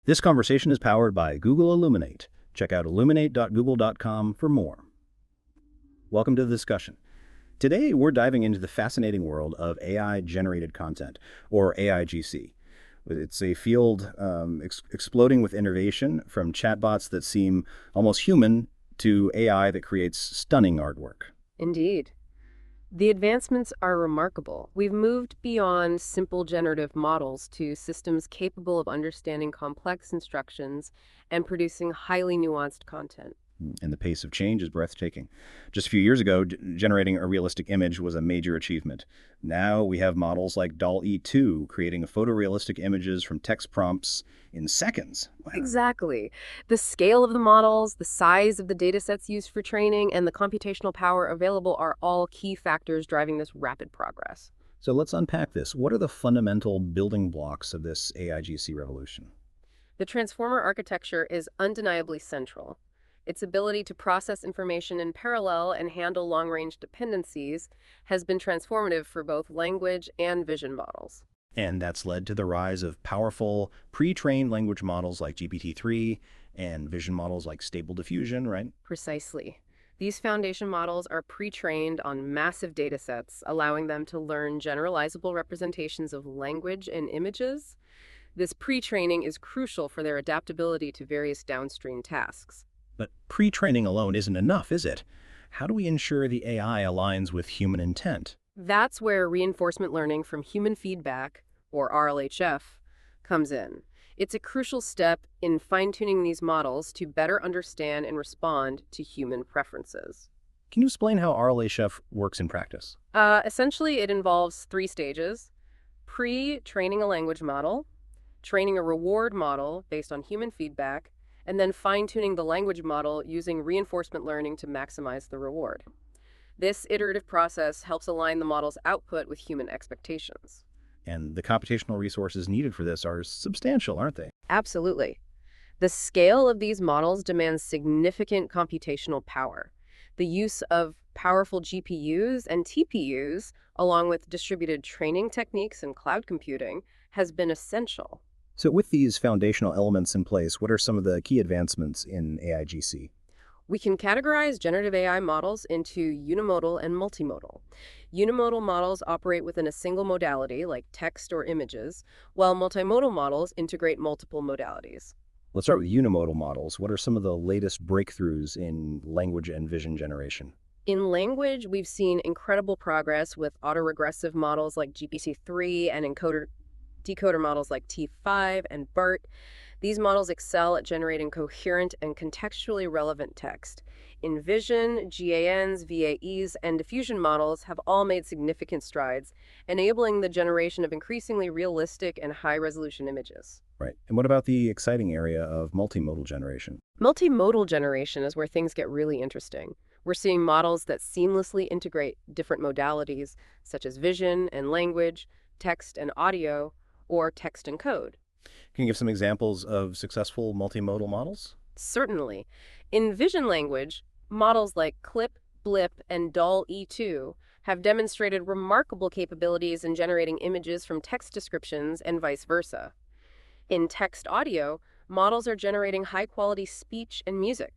This conversation is powered by Google Illuminate. Check out illuminate.google.com for more. Welcome to the discussion. Today, we're diving into the fascinating world of AI-generated content, or AIGC. It's a field exploding with innovation, from chatbots that seem almost human to AI that creates stunning artwork. Indeed. The advancements are remarkable. We've moved beyond simple generative models to systems capable of understanding complex instructions and producing highly nuanced content. And the pace of change is breathtaking. Just a few years ago, generating a realistic image was a major achievement. Now we have models like DALL-E 2 creating photorealistic images from text prompts in seconds. Wow. Exactly. The scale of the models, the size of the data sets used for training, and the computational power available are all key factors driving this rapid progress. So let's unpack this. What are the fundamental building blocks of this AIGC revolution? The transformer architecture is undeniably central. Its ability to process information in parallel and handle long-range dependencies has been transformative for both language and vision models. And that's led to the rise of powerful pre-trained language models like GPT-3 and vision models like Stable Diffusion, right? Precisely. These foundation models are pre-trained on massive data sets, allowing them to learn generalizable representations of language and images. This pre-training is crucial for their adaptability to various downstream tasks. But pre-training alone isn't enough, is it? How do we ensure the AI aligns with human intent? That's where reinforcement learning from human feedback, or RLHF, comes in. It's a crucial step in fine-tuning these models to better understand and respond to human preferences. Can you explain how RLHF works in practice? Essentially, it involves 3 stages: pre-training a language model, training a reward model based on human feedback, and then fine-tuning the language model using reinforcement learning to maximize the reward. This iterative process helps align the model's output with human expectations. And the computational resources needed for this are substantial, aren't they? Absolutely. The scale of these models demands significant computational power. The use of powerful GPUs and TPUs, along with distributed training techniques and cloud computing, has been essential. So with these foundational elements in place, what are some of the key advancements in AIGC? We can categorize generative AI models into unimodal and multimodal. Unimodal models operate within a single modality, like text or images, while multimodal models integrate multiple modalities. Let's start with unimodal models. What are some of the latest breakthroughs in language and vision generation? In language, we've seen incredible progress with autoregressive models like GPT-3 and decoder models like T5 and BERT. These models excel at generating coherent and contextually relevant text. In vision, GANs, VAEs, and diffusion models have all made significant strides, enabling the generation of increasingly realistic and high-resolution images. Right. And what about the exciting area of multimodal generation? Multimodal generation is where things get really interesting. We're seeing models that seamlessly integrate different modalities, such as vision and language, text and audio, or text and code. Can you give some examples of successful multimodal models? Certainly. In vision language, models like CLIP, BLIP, and DALL-E 2 have demonstrated remarkable capabilities in generating images from text descriptions and vice versa. In text audio, models are generating high-quality speech and music.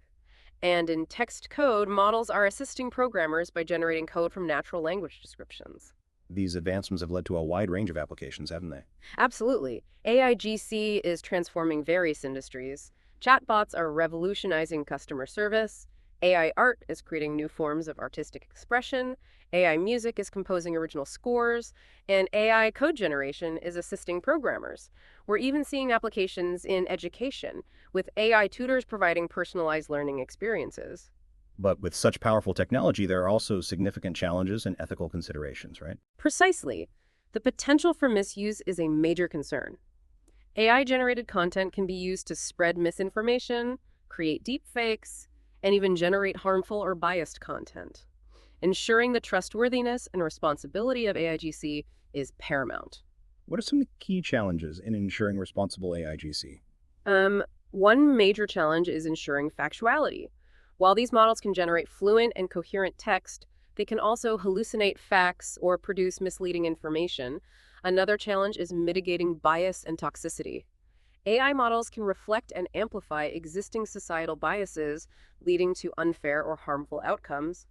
And in text code, models are assisting programmers by generating code from natural language descriptions. These advancements have led to a wide range of applications, haven't they? Absolutely. AIGC is transforming various industries. Chatbots are revolutionizing customer service. AI art is creating new forms of artistic expression. AI music is composing original scores. And AI code generation is assisting programmers. We're even seeing applications in education, with AI tutors providing personalized learning experiences. But with such powerful technology, there are also significant challenges and ethical considerations, right? Precisely. The potential for misuse is a major concern. AI-generated content can be used to spread misinformation, create deepfakes, and even generate harmful or biased content. Ensuring the trustworthiness and responsibility of AIGC is paramount. What are some of the key challenges in ensuring responsible AIGC? One major challenge is ensuring factuality. While these models can generate fluent and coherent text, they can also hallucinate facts or produce misleading information. Another challenge is mitigating bias and toxicity. AI models can reflect and amplify existing societal biases, leading to unfair or harmful outcomes.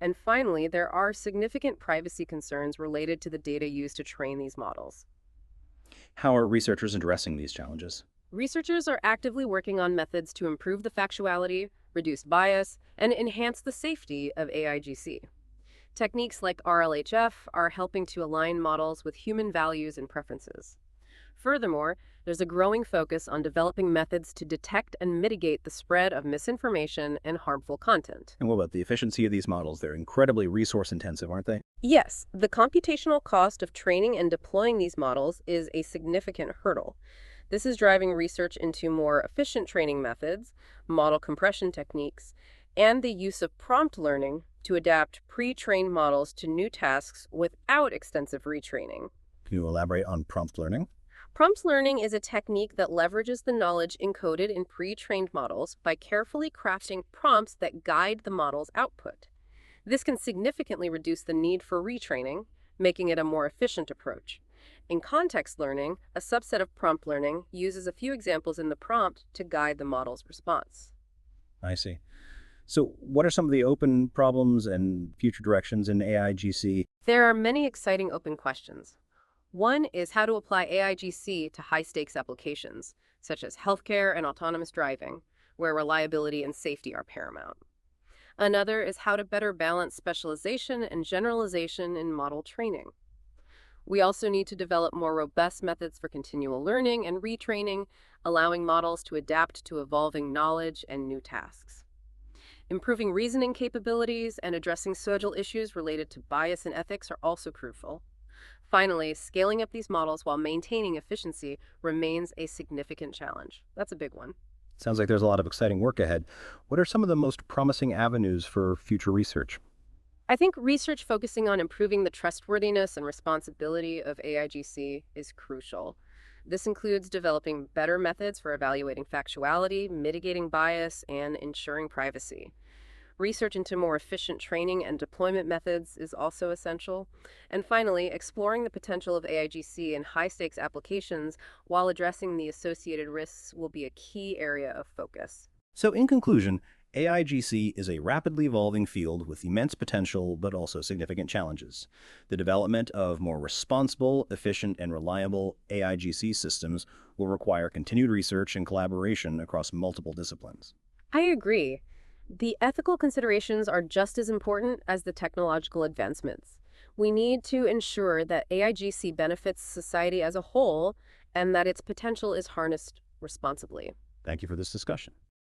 And finally, there are significant privacy concerns related to the data used to train these models. How are researchers addressing these challenges? Researchers are actively working on methods to improve the factuality, reduce bias, and enhance the safety of AIGC. Techniques like RLHF are helping to align models with human values and preferences. Furthermore, there's a growing focus on developing methods to detect and mitigate the spread of misinformation and harmful content. And what about the efficiency of these models? They're incredibly resource intensive, aren't they? Yes, the computational cost of training and deploying these models is a significant hurdle. This is driving research into more efficient training methods, model compression techniques, and the use of prompt learning to adapt pre-trained models to new tasks without extensive retraining. Can you elaborate on prompt learning? Prompt learning is a technique that leverages the knowledge encoded in pre-trained models by carefully crafting prompts that guide the model's output. This can significantly reduce the need for retraining, making it a more efficient approach. In context learning, a subset of prompt learning uses a few examples in the prompt to guide the model's response. I see. So, what are some of the open problems and future directions in AIGC? There are many exciting open questions. One is how to apply AIGC to high-stakes applications, such as healthcare and autonomous driving, where reliability and safety are paramount. Another is how to better balance specialization and generalization in model training. We also need to develop more robust methods for continual learning and retraining, allowing models to adapt to evolving knowledge and new tasks. Improving reasoning capabilities and addressing social issues related to bias and ethics are also crucial. Finally, scaling up these models while maintaining efficiency remains a significant challenge. That's a big one. Sounds like there's a lot of exciting work ahead. What are some of the most promising avenues for future research? I think research focusing on improving the trustworthiness and responsibility of AIGC is crucial. This includes developing better methods for evaluating factuality, mitigating bias, and ensuring privacy. Research into more efficient training and deployment methods is also essential. And finally, exploring the potential of AIGC in high-stakes applications while addressing the associated risks will be a key area of focus. So, in conclusion, AIGC is a rapidly evolving field with immense potential but also significant challenges. The development of more responsible, efficient, and reliable AIGC systems will require continued research and collaboration across multiple disciplines. I agree. The ethical considerations are just as important as the technological advancements. We need to ensure that AIGC benefits society as a whole and that its potential is harnessed responsibly. Thank you for this discussion.